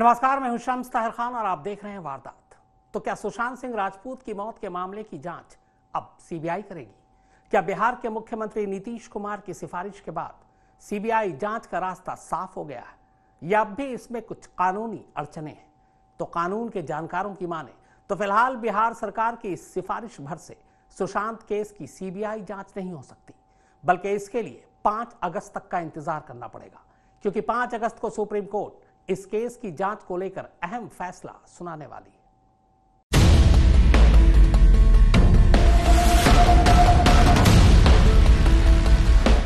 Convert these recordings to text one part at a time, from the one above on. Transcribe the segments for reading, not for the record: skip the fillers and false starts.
नमस्कार, मैं हूं शम्स ताहिर खान और आप देख रहे हैं वारदात। तो क्या सुशांत सिंह राजपूत की मौत के मामले की जांच अब सीबीआई करेगी? क्या बिहार के मुख्यमंत्री नीतीश कुमार की सिफारिश के बाद सीबीआई जांच का रास्ता साफ हो गया है या अब भी इसमें कुछ कानूनी अड़चने हैं? तो कानून के जानकारों की माने तो फिलहाल बिहार सरकार की इस सिफारिश भर से सुशांत केस की सीबीआई जांच नहीं हो सकती, बल्कि इसके लिए 5 अगस्त तक का इंतजार करना पड़ेगा, क्योंकि 5 अगस्त को सुप्रीम कोर्ट इस केस की जांच को लेकर अहम फैसला सुनाने वाली है।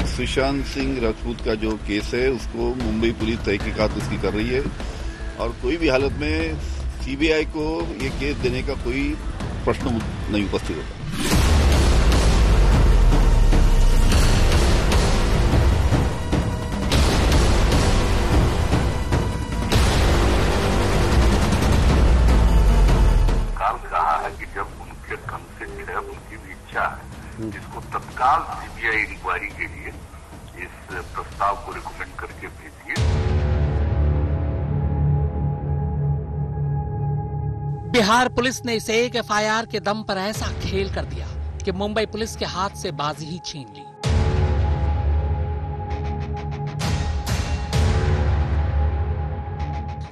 सुशांत सिंह राजपूत का जो केस है उसको मुंबई पुलिस तहकीकात उसकी कर रही है और कोई भी हालत में सीबीआई को ये केस देने का कोई प्रश्न नहीं उपस्थित होता। जिसको तत्काल सीबीआई इंक्वायरी के लिए इस प्रस्ताव को रिकमेंड करके भेजिए। बिहार पुलिस ने इस एक एफआईआर के दम पर ऐसा खेल कर दिया कि मुंबई पुलिस के हाथ से बाजी ही छीन ली।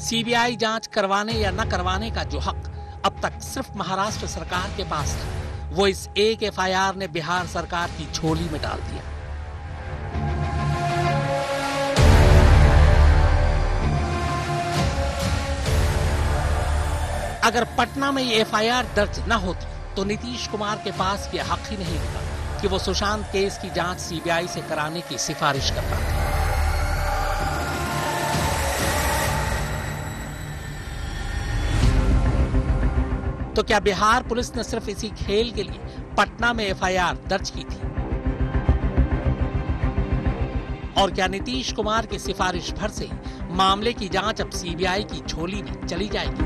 सीबीआई जांच करवाने या न करवाने का जो हक अब तक सिर्फ महाराष्ट्र सरकार के पास था, वो इस एक एफआईआर ने बिहार सरकार की झोली में डाल दिया। अगर पटना में ये एफआईआर दर्ज न होती तो नीतीश कुमार के पास यह हक ही नहीं होता कि वो सुशांत केस की जांच सीबीआई से कराने की सिफारिश कर पाते। तो क्या बिहार पुलिस ने सिर्फ इसी खेल के लिए पटना में एफआईआर दर्ज की थी? और क्या नीतीश कुमार की सिफारिश भर से ही मामले की जांच अब सीबीआई की झोली में चली जाएगी,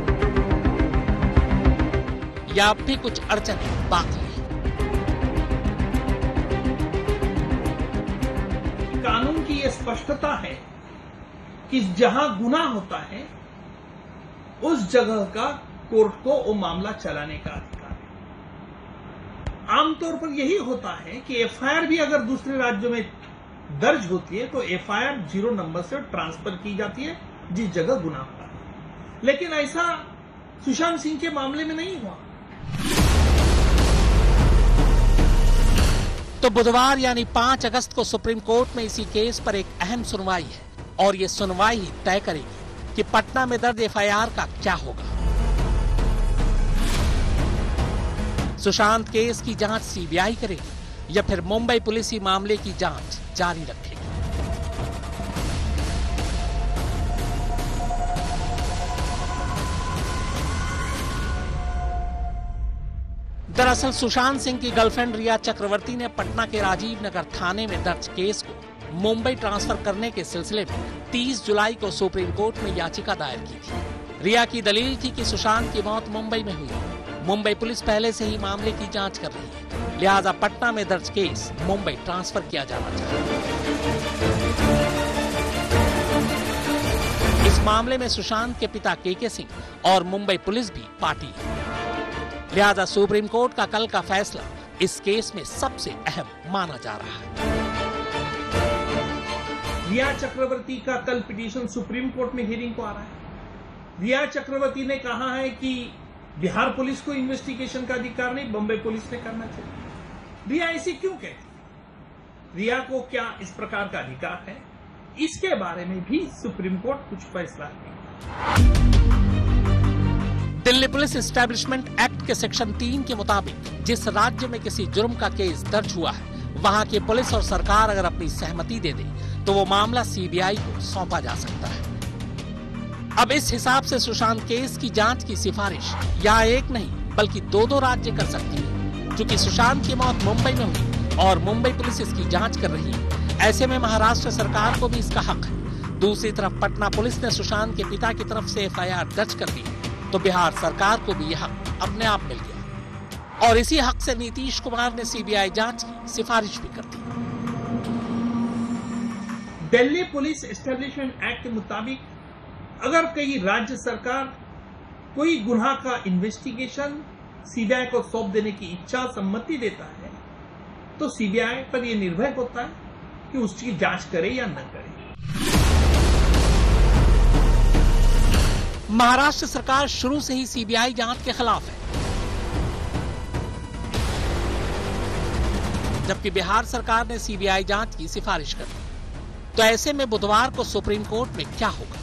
या अब भी कुछ अड़चन बाकी है? कानून की यह स्पष्टता है कि जहां गुनाह होता है उस जगह का कोर्ट को वो मामला चलाने का अधिकार है। आमतौर पर यही होता है कि एफआईआर भी अगर दूसरे राज्यों में दर्ज होती है तो एफआईआर 0 नंबर से ट्रांसफर की जाती है जिस जगह गुनाह हुआ है, लेकिन ऐसा सुशांत सिंह के मामले में नहीं हुआ। तो बुधवार यानी 5 अगस्त को सुप्रीम कोर्ट में इसी केस पर एक अहम सुनवाई है और ये सुनवाई ही तय करेगी कि पटना में दर्ज एफआईआर का क्या होगा। सुशांत केस की जांच सीबीआई करेगी या फिर मुंबई पुलिस ही मामले की जांच जारी रखेगी। दरअसल सुशांत सिंह की गर्लफ्रेंड रिया चक्रवर्ती ने पटना के राजीव नगर थाने में दर्ज केस को मुंबई ट्रांसफर करने के सिलसिले में 30 जुलाई को सुप्रीम कोर्ट में याचिका दायर की थी। रिया की दलील थी कि सुशांत की मौत मुंबई में हुई। मुंबई पुलिस पहले से ही मामले की जांच कर रही है, लिहाजा पटना में दर्ज केस मुंबई ट्रांसफर किया जाना चाहिए। इस मामले में सुशांत के पिता के सिंह और मुंबई पुलिस भी पार्टी है, लिहाजा सुप्रीम कोर्ट का कल का फैसला इस केस में सबसे अहम माना जा रहा है। रिया चक्रवर्ती का कल पिटीशन सुप्रीम कोर्ट में हियरिंग को आ रहा है। रिया चक्रवर्ती ने कहा है कि बिहार पुलिस को इन्वेस्टिगेशन का अधिकार नहीं, बम्बई पुलिस ने करना चाहिए। रिया ऐसी क्यों कहती? रिया को क्या इस प्रकार का अधिकार है? इसके बारे में भी सुप्रीम कोर्ट कुछ फैसला लेगा। दिल्ली पुलिस एस्टैब्लिशमेंट एक्ट के सेक्शन 3 के मुताबिक जिस राज्य में किसी जुर्म का केस दर्ज हुआ है, वहां की पुलिस और सरकार अगर अपनी सहमति दे दे तो वो मामला सीबीआई को सौंपा जा सकता है। अब इस हिसाब से सुशांत केस की जांच की सिफारिश यहाँ एक नहीं बल्कि 2 राज्य कर सकती है। चूंकि सुशांत की मौत मुंबई में हुई और मुंबई पुलिस इसकी जांच कर रही है, ऐसे में महाराष्ट्र सरकार को भी इसका हक है। दूसरी तरफ पटना पुलिस ने सुशांत के पिता की तरफ से एफआईआर दर्ज कर दी, तो बिहार सरकार को भी यह हक अपने आप मिल गया और इसी हक से नीतीश कुमार ने सीबीआई जांच की सिफारिश भी कर दी। दिल्ली पुलिस एस्टैब्लिशमेंट एक्ट के मुताबिक अगर कहीं राज्य सरकार कोई गुनाह का इन्वेस्टिगेशन सीबीआई को सौंप देने की इच्छा सम्मति देता है तो सीबीआई पर यह निर्भर होता है कि उसकी जांच करे या न करे। महाराष्ट्र सरकार शुरू से ही सीबीआई जांच के खिलाफ है, जबकि बिहार सरकार ने सीबीआई जांच की सिफारिश कर दी। तो ऐसे में बुधवार को सुप्रीम कोर्ट में क्या होगा?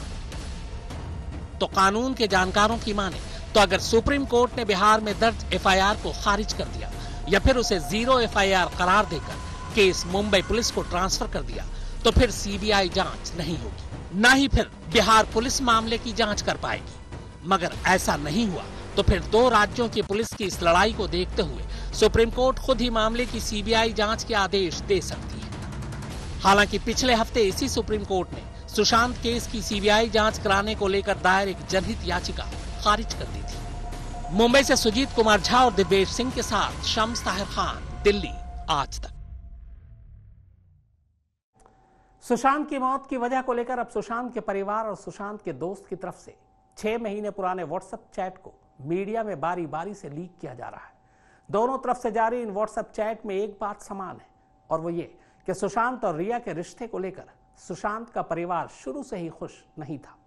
तो कानून के जानकारों की माने तो अगर सुप्रीम कोर्ट ने बिहार में दर्ज एफआईआर को खारिज कर दिया या फिर उसे 0 एफआईआर करार देकर केस मुंबई पुलिस को ट्रांसफर कर दिया तो फिर सीबीआई जांच नहीं होगी, ना ही फिर बिहार पुलिस मामले की जांच कर पाएगी। मगर ऐसा नहीं हुआ तो फिर दो राज्यों की पुलिस की इस लड़ाई को देखते हुए सुप्रीम कोर्ट खुद ही मामले की सीबीआई जांच के आदेश दे सकती है। हालांकि पिछले हफ्ते इसी सुप्रीम कोर्ट ने सुशांत केस की सीबीआई जांच कराने को लेकर दायर एक जनहित याचिका खारिज कर दी थी। मुंबई से सुजीत कुमार झा और दिव्येश सिंह के साथ शम्स ताहिर खान, दिल्ली, आज तक। सुशांत की मौत की वजह को लेकर अब सुशांत के परिवार और सुशांत के दोस्त की तरफ से 6 महीने पुराने व्हाट्सएप चैट को मीडिया में बारी बारी से लीक किया जा रहा है। दोनों तरफ से जारी इन व्हाट्सएप चैट में एक बात समान है और वो ये कि सुशांत और रिया के रिश्ते को लेकर सुशांत का परिवार शुरू से ही खुश नहीं था।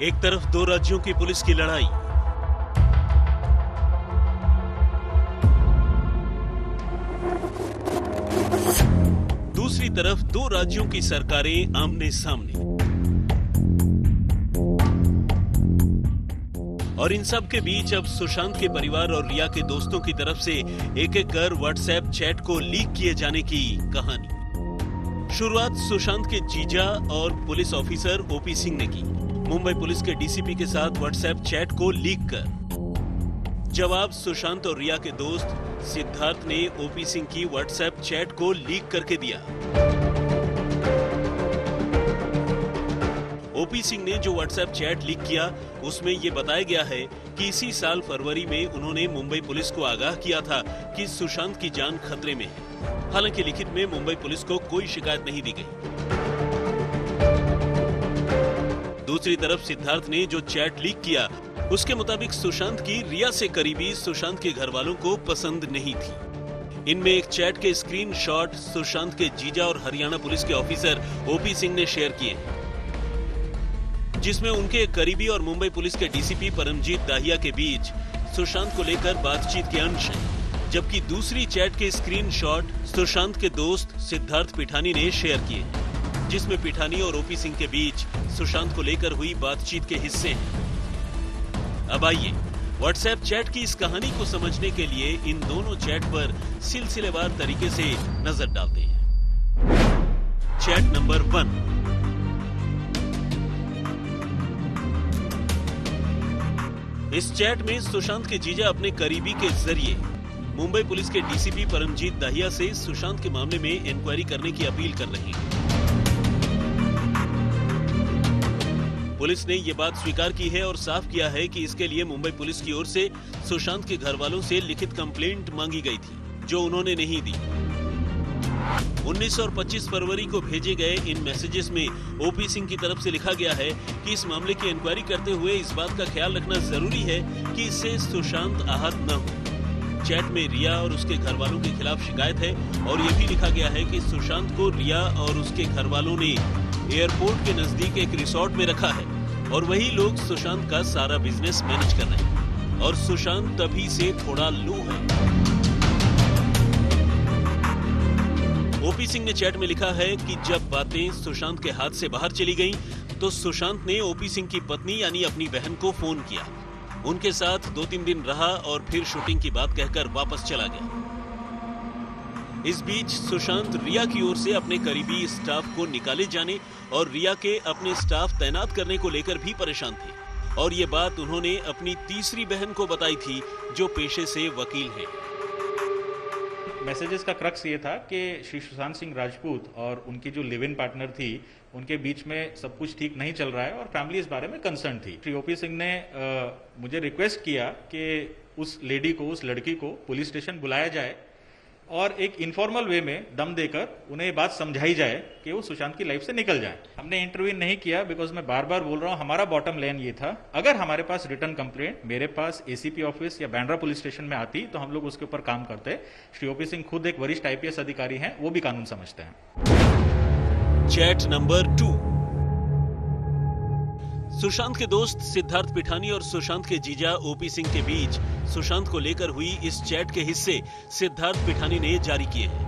एक तरफ दो राज्यों की पुलिस की लड़ाई, दूसरी तरफ दो राज्यों की सरकारें आमने सामने, और इन सब के बीच अब सुशांत के परिवार और रिया के दोस्तों की तरफ से एक एक कर व्हाट्सएप चैट को लीक किए जाने की कहानी। शुरुआत सुशांत के जीजा और पुलिस ऑफिसर ओपी सिंह ने की, मुंबई पुलिस के डीसीपी के साथ व्हाट्सएप चैट को लीक कर। जवाब सुशांत और रिया के दोस्त सिद्धार्थ ने ओपी सिंह की व्हाट्सएप चैट को लीक करके दिया। ओपी सिंह ने जो व्हाट्सएप चैट लीक किया उसमें यह बताया गया है कि इसी साल फरवरी में उन्होंने मुंबई पुलिस को आगाह किया था कि सुशांत की जान खतरे में है। हालांकि लिखित में मुंबई पुलिस को कोई शिकायत नहीं दी गई। दूसरी तरफ सिद्धार्थ ने जो चैट लीक किया उसके मुताबिक सुशांत की रिया से करीबी सुशांत के घर वालों को पसंद नहीं थी। इनमें एक चैट के स्क्रीनशॉट सुशांत के जीजा और हरियाणा पुलिस के ऑफिसर ओपी सिंह ने शेयर किए, जिसमें उनके करीबी और मुंबई पुलिस के डीसीपी परमजीत दाहिया के बीच सुशांत को लेकर बातचीत के अंश हैं, जबकि दूसरी चैट के स्क्रीनशॉट सुशांत के दोस्त सिद्धार्थ पिठानी ने शेयर किए, जिसमें पिठानी और ओपी सिंह के बीच सुशांत को लेकर हुई बातचीत के हिस्से हैं। अब आइए व्हाट्सएप चैट की इस कहानी को समझने के लिए इन दोनों चैट पर सिलसिलेवार तरीके से नजर डालते हैं। Chat number 1। इस चैट में सुशांत के जीजा अपने करीबी के जरिए मुंबई पुलिस के डीसीपी परमजीत दाहिया से सुशांत के मामले में इंक्वायरी करने की अपील कर रहे हैं। पुलिस ने ये बात स्वीकार की है और साफ किया है कि इसके लिए मुंबई पुलिस की ओर से सुशांत के घर वालों से लिखित कंप्लेंट मांगी गई थी, जो उन्होंने नहीं दी। 19 और 25 फरवरी को भेजे गए इन मैसेजेस में ओपी सिंह की तरफ से लिखा गया है कि इस मामले की इंक्वायरी करते हुए इस बात का ख्याल रखना जरूरी है कि इससे सुशांत आहत न हो। चैट में रिया और उसके घर वालों के खिलाफ शिकायत है और ये भी लिखा गया है कि सुशांत को रिया और उसके घर वालों ने एयरपोर्ट के नजदीक एक रिसोर्ट में रखा है और वही लोग सुशांत का सारा बिजनेस मैनेज कर रहे हैं और सुशांत तभी से थोड़ा लो है। ओपी सिंह ने चैट में लिखा है कि जब बातें सुशांत के हाथ से बाहर चली गईं, तो सुशांत ने ओपी सिंह की पत्नी यानी अपनी बहन को फोन किया, उनके साथ 2-3 दिन रहा और फिर शूटिंग की बात कहकर वापस चला गया। इस बीच सुशांत रिया की ओर से अपने करीबी स्टाफ को निकाले जाने और रिया के अपने स्टाफ तैनात करने को लेकर भी परेशान थे और ये बात उन्होंने अपनी तीसरी बहन को बताई थी, जो पेशे से वकील है। मैसेजेस का क्रक्स ये था कि श्री सुशांत सिंह राजपूत और उनकी जो लिव इन पार्टनर थी उनके बीच में सब कुछ ठीक नहीं चल रहा है और फैमिली इस बारे में कंसर्न थी। श्री ओपी सिंह ने मुझे रिक्वेस्ट किया कि उस लेडी को, उस लड़की को पुलिस स्टेशन बुलाया जाए और एक इनफॉर्मल वे में दम देकर उन्हें बात समझाई जाए कि वो सुशांत की लाइफ से निकल जाए। हमने इंटरव्यू नहीं किया बिकॉज मैं बार बार बोल रहा हूँ, हमारा बॉटम लाइन ये था, अगर हमारे पास रिटर्न कंप्लेंट मेरे पास एसीपी ऑफिस या बांद्रा पुलिस स्टेशन में आती तो हम लोग उसके ऊपर काम करते। श्री ओपी सिंह खुद एक वरिष्ठ आईपीएस अधिकारी हैं, वो भी कानून समझते हैं। Chat number 2। सुशांत के दोस्त सिद्धार्थ पिठानी और सुशांत के जीजा ओपी सिंह के बीच सुशांत को लेकर हुई इस चैट के हिस्से सिद्धार्थ पिठानी ने जारी किए हैं,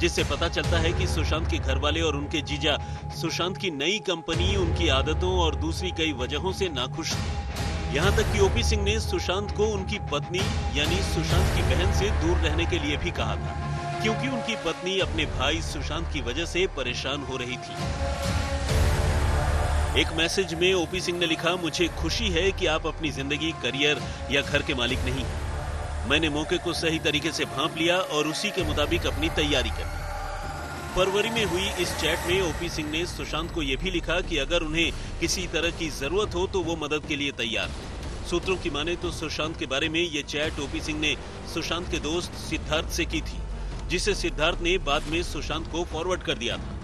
जिससे पता चलता है कि सुशांत के घर वाले और उनके जीजा सुशांत की नई कंपनी, उनकी आदतों और दूसरी कई वजहों से नाखुश थे। यहां तक कि ओपी सिंह ने सुशांत को उनकी पत्नी यानी सुशांत की बहन से दूर रहने के लिए भी कहा था, क्योंकि उनकी पत्नी अपने भाई सुशांत की वजह से परेशान हो रही थी। एक मैसेज में ओपी सिंह ने लिखा, मुझे खुशी है कि आप अपनी जिंदगी, करियर या घर के मालिक नहीं। मैंने मौके को सही तरीके से भांप लिया और उसी के मुताबिक अपनी तैयारी कर ली। फरवरी में हुई इस चैट में ओपी सिंह ने सुशांत को यह भी लिखा कि अगर उन्हें किसी तरह की जरूरत हो तो वो मदद के लिए तैयार हैं। सूत्रों की माने तो सुशांत के बारे में यह चैट ओपी सिंह ने सुशांत के दोस्त सिद्धार्थ से की थी, जिसे सिद्धार्थ ने बाद में सुशांत को फॉरवर्ड कर दिया था।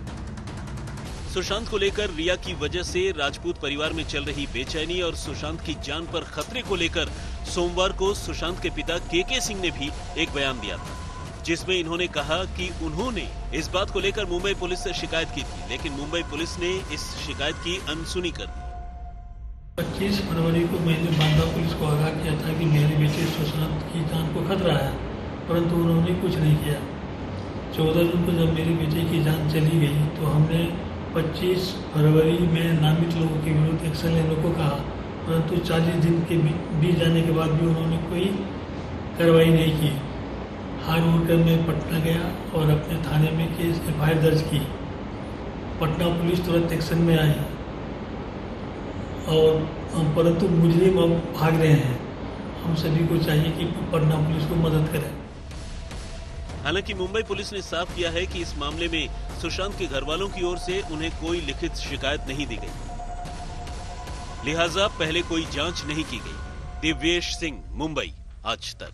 सुशांत को लेकर रिया की वजह से राजपूत परिवार में चल रही बेचैनी और सुशांत की जान पर खतरे को लेकर सोमवार को सुशांत के पिता केके सिंह ने भी एक बयान दिया था, जिसमें इन्होंने कहा कि उन्होंने इस बात को लेकर मुंबई पुलिस से शिकायत की थी, लेकिन मुंबई पुलिस ने इस शिकायत की अनसुनी कर दी। 25 फरवरी को मैंने बांद्रा पुलिस को आगाह किया था कि मेरे बेटे सुशांत की जान को खतरा है, परंतु उन्होंने कुछ नहीं किया। 14 जून को जब मेरे बेटे की जान चली गई तो हमने 25 फरवरी में नामित लोगों के विरुद्ध एक्शन लेने को कहा, परंतु 40 दिन के बीत जाने के बाद भी उन्होंने कोई कार्रवाई नहीं की। हार उड़कर मैं पटना गया और अपने थाने में केस एफआईआर दर्ज की। पटना पुलिस तुरंत एक्शन में आई और परंतु मुजरिम अब भाग रहे हैं। हम सभी को चाहिए कि पटना पुलिस को मदद करें। हालांकि मुंबई पुलिस ने साफ किया है कि इस मामले में सुशांत के घर वालों की ओर से उन्हें कोई लिखित शिकायत नहीं दी गई, लिहाजा पहले कोई जांच नहीं की गई। दिव्येश सिंह, मुंबई, आज तक।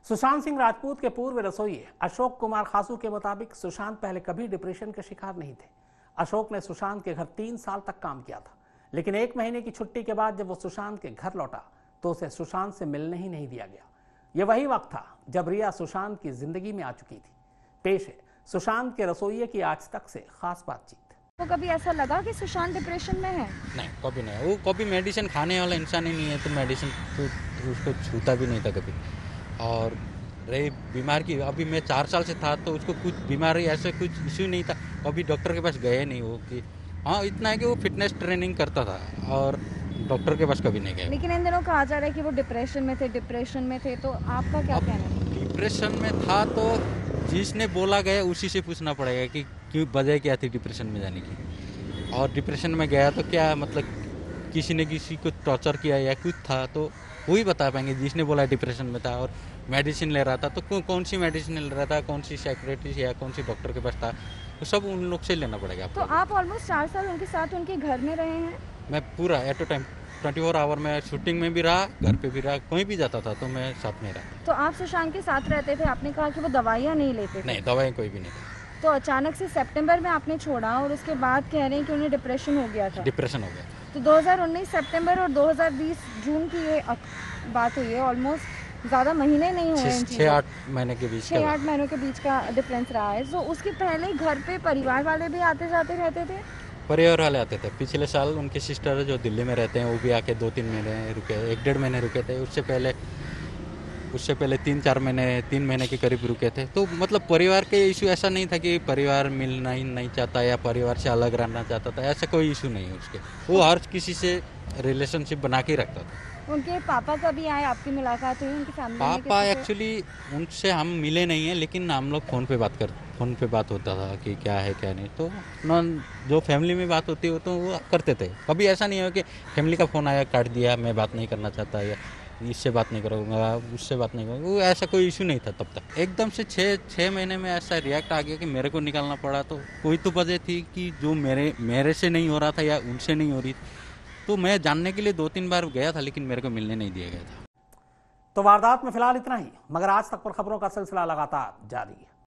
सुशांत सिंह राजपूत के पूर्व रसोइये अशोक कुमार खासू के मुताबिक सुशांत पहले कभी डिप्रेशन के शिकार नहीं थे। अशोक ने सुशांत के घर 3 साल तक काम किया था, लेकिन 1 महीने की छुट्टी के बाद जब वो सुशांत के घर लौटा तो उसे सुशांत से मिलने ही नहीं दिया गया। यह वही वक्त था जब रिया सुशांत की जिंदगी में आ चुकी थी। पेश है सुशांत के रसोइये की आज तक से खास बातचीत। तो कभी ऐसा लगा कि सुशांत डिप्रेशन में है? नहीं, कभी नहीं। वो कभी मेडिसिन खाने वाला इंसान ही नहीं है, तो मेडिसिन तो उसको छूता भी नहीं था कभी। और रही बीमार की, अभी मैं 4 साल से था तो उसको कुछ बीमारी ऐसे कुछ इश्यू नहीं था, कभी डॉक्टर के पास गए नहीं वो कि हाँ, इतना है कि वो फिटनेस ट्रेनिंग करता था और डॉक्टर के पास कभी नहीं गए। लेकिन इन दिनों कहा जा रहा है कि वो डिप्रेशन में थे, तो आपका क्या कहना है? डिप्रेशन में था तो जिसने बोला गया उसी से पूछना पड़ेगा कि क्यों, वजह क्या थी डिप्रेशन में जाने की। और डिप्रेशन में गया तो क्या मतलब किसी ने किसी को टॉर्चर किया या कुछ था, तो वही बता पाएंगे जिसने बोला डिप्रेशन में था। और मेडिसिन ले रहा था तो कौन सी मेडिसिन ले रहा था, कौन सी साइकियाट्रिस्ट या कौन सी डॉक्टर के पास था, तो सब उन लोग से लेना पड़ेगा। तो आप ऑलमोस्ट 4 साल उनके साथ उनके घर में रहे हैं? मैं पूरा एट अ टाइम 24 आवर में शूटिंग में भी रहा, घर पे भी रहा, कहीं भी जाता था तो मैं साथ में रहा। तो आप सुशांत के साथ रहते थे, आपने कहा कि वो दवाइयाँ नहीं लेते थे? नहीं, दवाई कोई भी नहीं थी। तो अचानक से सितंबर में आपने छोड़ा और उसके बाद कह रहे हैं कि उन्हें डिप्रेशन हो गया था। डिप्रेशन हो गया। तो 2019 सितंबर और 2020 जून की ये बात हुई है, ऑलमोस्ट ज़्यादा महीने नहीं हुए, 6-8 महीने के बीच 6-8 महीनों के बीच का डिफरेंस रहा है। तो उसके पहले घर पे परिवार वाले भी आते जाते रहते थे? परिवार वाले आते थे। पिछले साल उनके सिस्टर जो दिल्ली में रहते हैं वो भी आके 2-3 महीने रुके, 1-1.5 महीने रुके थे। उससे पहले 3-4 महीने, 3 महीने के करीब रुके थे। तो मतलब परिवार के इशू ऐसा नहीं था कि परिवार मिलना ही नहीं चाहता या परिवार से अलग रहना चाहता था, ऐसा कोई इशू नहीं है उसके। वो हर किसी से रिलेशनशिप बना के रखता था। उनके पापा कभी आए, आपकी मुलाकात हुई उनकी फैमिली में? पापा एक्चुअली उनसे हम मिले नहीं हैं, लेकिन हम लोग फ़ोन पे बात होता था कि क्या है क्या नहीं। तो जो फैमिली में बात होती है तो वो करते थे। कभी ऐसा नहीं है कि फैमिली का फ़ोन आया काट दिया, मैं बात नहीं करना चाहता, या इससे बात नहीं करूँगा, उससे बात नहीं करूँगा, वो ऐसा कोई इशू नहीं था तब तक। एकदम से 6 महीने में ऐसा रिएक्ट आ गया कि मेरे को निकालना पड़ा। तो कोई तो वजह थी कि जो मेरे से नहीं हो रहा था या उनसे नहीं हो रही, तो मैं जानने के लिए 2-3 बार गया था, लेकिन मेरे को मिलने नहीं दिया गया था। तो वारदात में फिलहाल इतना ही, मगर आज तक पर खबरों का सिलसिला लगातार जारी है।